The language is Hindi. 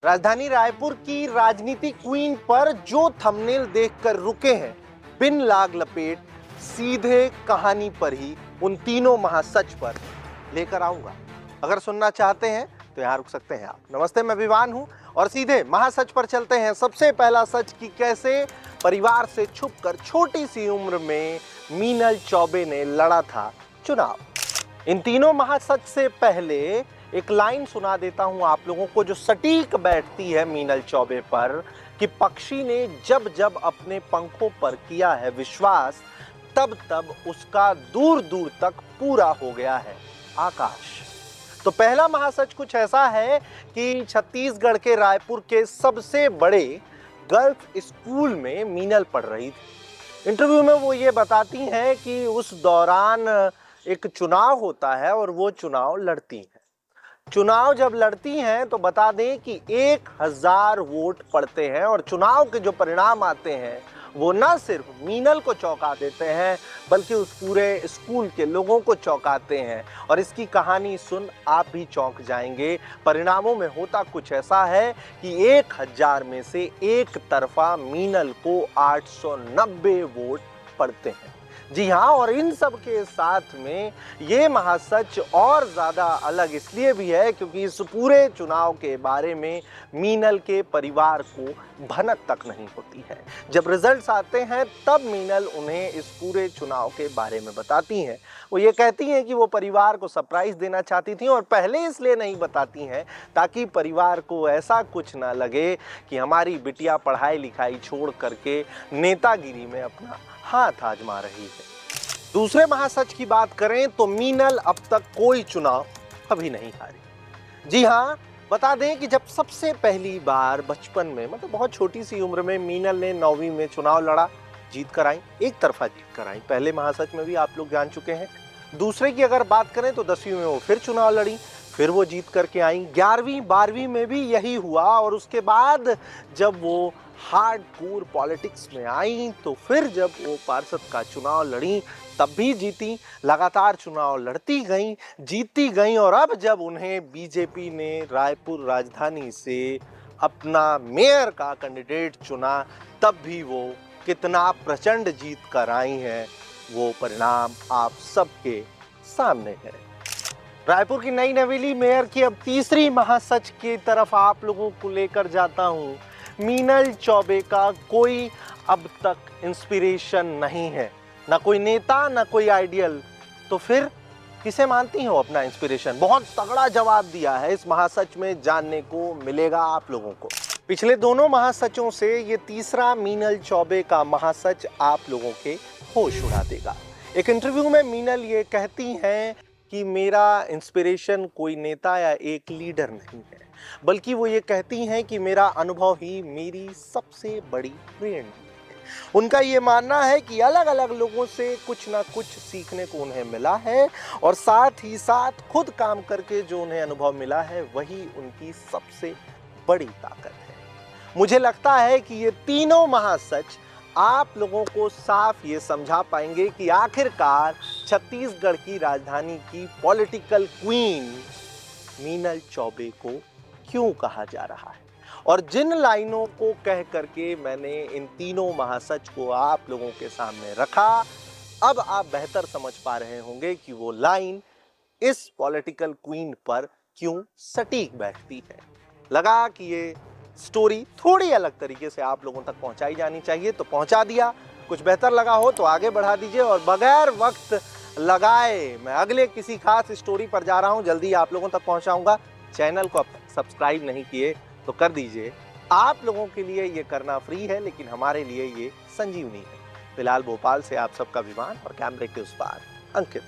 राजधानी रायपुर की राजनीति क्वीन पर जो थंबनेल देखकर रुके हैं, बिन लाग लपेट सीधे कहानी पर ही उन तीनों महासच पर लेकर आऊंगा। अगर सुनना चाहते हैं तो यहाँ रुक सकते हैं आप। नमस्ते, मैं विवान हूं और सीधे महासच पर चलते हैं। सबसे पहला सच कि कैसे परिवार से छुपकर छोटी सी उम्र में मीनल चौबे ने लड़ा था चुनाव। इन तीनों महासच से पहले एक लाइन सुना देता हूं आप लोगों को जो सटीक बैठती है मीनल चौबे पर कि पक्षी ने जब जब अपने पंखों पर किया है विश्वास, तब तब उसका दूर दूर तक पूरा हो गया है आकाश। तो पहला महासच कुछ ऐसा है कि छत्तीसगढ़ के रायपुर के सबसे बड़े गर्ल्स स्कूल में मीनल पढ़ रही थी। इंटरव्यू में वो ये बताती हैं कि उस दौरान एक चुनाव होता है और वो चुनाव लड़ती हैं। चुनाव जब लड़ती हैं तो बता दें कि 1000 वोट पड़ते हैं और चुनाव के जो परिणाम आते हैं वो न सिर्फ मीनल को चौंका देते हैं बल्कि उस पूरे स्कूल के लोगों को चौंकाते हैं। और इसकी कहानी सुन आप भी चौंक जाएंगे। परिणामों में होता कुछ ऐसा है कि 1000 में से एक तरफा मीनल को 890 वोट पड़ते हैं। जी हाँ, और इन सब के साथ में ये महासच और ज़्यादा अलग इसलिए भी है क्योंकि इस पूरे चुनाव के बारे में मीनल के परिवार को भनक तक नहीं होती है। जब रिजल्ट्स आते हैं तब मीनल उन्हें इस पूरे चुनाव के बारे में बताती हैं। वो ये कहती हैं कि वो परिवार को सरप्राइज़ देना चाहती थी और पहले इसलिए नहीं बताती हैं ताकि परिवार को ऐसा कुछ ना लगे कि हमारी बिटिया पढ़ाई लिखाई छोड़ करके नेतागिरी में अपना हाथ आजमा रही है। दूसरे महासच की बात करें तो मीनल अब तक कोई चुनाव कभी नहीं हारी। जी हाँ, बता दें कि जब सबसे पहली बार बचपन में मतलब बहुत छोटी सी उम्र में मीनल ने 9वीं में चुनाव लड़ा, जीत कर आई, एक तरफा जीत कर आई। पहले महासच में भी आप लोग जान चुके हैं। दूसरे की अगर बात करें तो 10वीं में वो फिर चुनाव लड़ी, फिर वो जीत करके आई। 11वीं 12वीं में भी यही हुआ और उसके बाद जब वो हार्डकोर पॉलिटिक्स में आई तो फिर जब वो पार्षद का चुनाव लड़ी तब भी जीती। लगातार चुनाव लड़ती गई, जीतती गई और अब जब उन्हें बीजेपी ने रायपुर राजधानी से अपना मेयर का कैंडिडेट चुना तब भी वो कितना प्रचंड जीत कर आई हैं, वो परिणाम आप सबके सामने है। रायपुर की नई नवेली मेयर की अब तीसरी महासच की तरफ आप लोगों को लेकर जाता हूं। मीनल चौबे का कोई अब तक इंस्पिरेशन नहीं है, ना कोई नेता ना कोई आइडियल। तो फिर किसे मानती हो अपना इंस्पिरेशन? बहुत तगड़ा जवाब दिया है इस महासच में, जानने को मिलेगा आप लोगों को। पिछले दोनों महासचों से ये तीसरा मीनल चौबे का महासच आप लोगों के होश उड़ा देगा। एक इंटरव्यू में मीनल ये कहती हैं कि मेरा इंस्पिरेशन कोई नेता या एक लीडर नहीं है, बल्कि वो ये कहती हैं कि मेरा अनुभव ही मेरी सबसे बड़ी प्रेरणा है। उनका ये मानना है कि अलग अलग लोगों से कुछ ना कुछ सीखने को उन्हें मिला है और साथ ही साथ खुद काम करके जो उन्हें अनुभव मिला है वही उनकी सबसे बड़ी ताकत है। मुझे लगता है कि ये तीनों महासच आप लोगों को साफ ये समझा पाएंगे कि आखिरकार छत्तीसगढ़ की राजधानी की पॉलिटिकल क्वीन मीनल चौबे को क्यों कहा जा रहा है। और जिन लाइनों को कह करके मैंने इन तीनों महासच को आप लोगों के सामने रखा, अब आप बेहतर समझ पा रहे होंगे कि वो लाइन इस पॉलिटिकल क्वीन पर क्यों सटीक बैठती है। लगा कि ये स्टोरी थोड़ी अलग तरीके से आप लोगों तक पहुंचाई जानी चाहिए तो पहुंचा दिया। कुछ बेहतर लगा हो तो आगे बढ़ा दीजिए और बगैर वक्त लगाए मैं अगले किसी खास स्टोरी पर जा रहा हूं, जल्दी आप लोगों तक पहुंचाऊंगा। चैनल को अब तक सब्सक्राइब नहीं किए तो कर दीजिए। आप लोगों के लिए ये करना फ्री है लेकिन हमारे लिए ये संजीवनी है। फिलहाल भोपाल से आप सबका विमान और कैमरे के उस पार अंकित।